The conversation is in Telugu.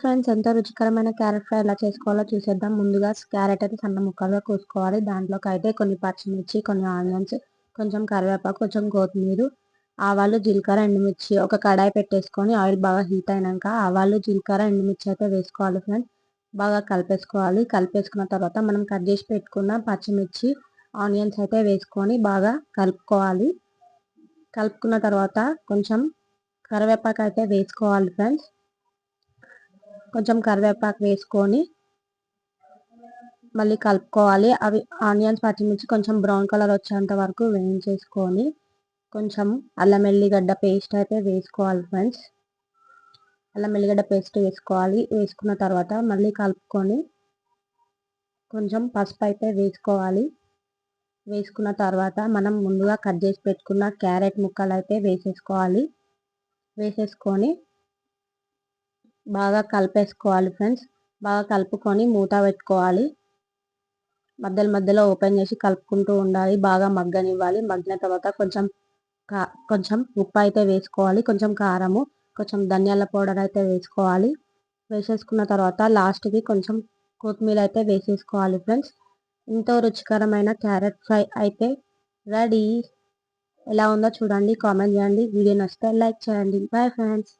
ఫ్రెండ్స్, ఎంతో రుచికరమైన క్యారెట్ ఫ్రై ఎలా చేసుకోవాలో చూసేద్దాం. ముందుగా క్యారెట్ అయితే సన్న ముక్కలుగా కోసుకోవాలి. దాంట్లోకి అయితే కొన్ని పచ్చిమిర్చి, కొన్ని ఆనియన్స్, కొంచెం కరివేపాకు, కొంచెం కొత్తిమీర, ఆవాలు, జీలకర్ర, ఎండుమిర్చి ఒక కడాయి పెట్టేసుకొని ఆయిల్ బాగా హీట్ అయినాక ఆవాలు, జీలకర్ర, ఎండుమిర్చి అయితే వేసుకోవాలి ఫ్రెండ్స్. బాగా కలిపేసుకోవాలి. కలిపేసుకున్న తర్వాత మనం కట్ చేసి పెట్టుకున్న పచ్చిమిర్చి, ఆనియన్స్ అయితే వేసుకొని బాగా కలుపుకోవాలి. కలుపుకున్న తర్వాత కొంచెం కరివేపాకు అయితే వేసుకోవాలి ఫ్రెండ్స్. కొంచెం కరివేపాకు వేసుకొని మళ్ళీ కలుపుకోవాలి. అవి ఆనియన్స్, పచ్చిమిర్చి కొంచెం బ్రౌన్ కలర్ వచ్చేంత వరకు వేయించేసుకొని కొంచెం అల్లం ఎల్లిగడ్డ పేస్ట్ అయితే వేసుకోవాలి ఫ్రెండ్స్. అల్లం ఎల్లిగడ్డ పేస్ట్ వేసుకోవాలి. వేసుకున్న తర్వాత మళ్ళీ కలుపుకొని కొంచెం పసుపు అయితే వేసుకోవాలి. వేసుకున్న తర్వాత మనం ముందుగా కట్ చేసి పెట్టుకున్న క్యారెట్ ముక్కలు అయితే వేసేసుకోవాలి. వేసేసుకొని బాగా కలిపేసుకోవాలి ఫ్రెండ్స్. బాగా కలుపుకొని మూత పెట్టుకోవాలి. మధ్యలో ఓపెన్ చేసి కలుపుకుంటూ ఉండాలి. బాగా మగ్గనివ్వాలి. మగ్గిన తర్వాత కొంచెం ఉప్పు అయితే వేసుకోవాలి. కొంచెం కారము, కొంచెం ధనియాల పౌడర్ అయితే వేసుకోవాలి. వేసేసుకున్న తర్వాత లాస్ట్కి కొంచెం కొత్తిమీర అయితే వేసేసుకోవాలి ఫ్రెండ్స్. ఎంతో రుచికరమైన క్యారెట్ ఫ్రై అయితే రెడీ. ఎలా ఉందో చూడండి, కామెంట్ చేయండి. వీడియో నచ్చితే లైక్ చేయండి. Bye friends.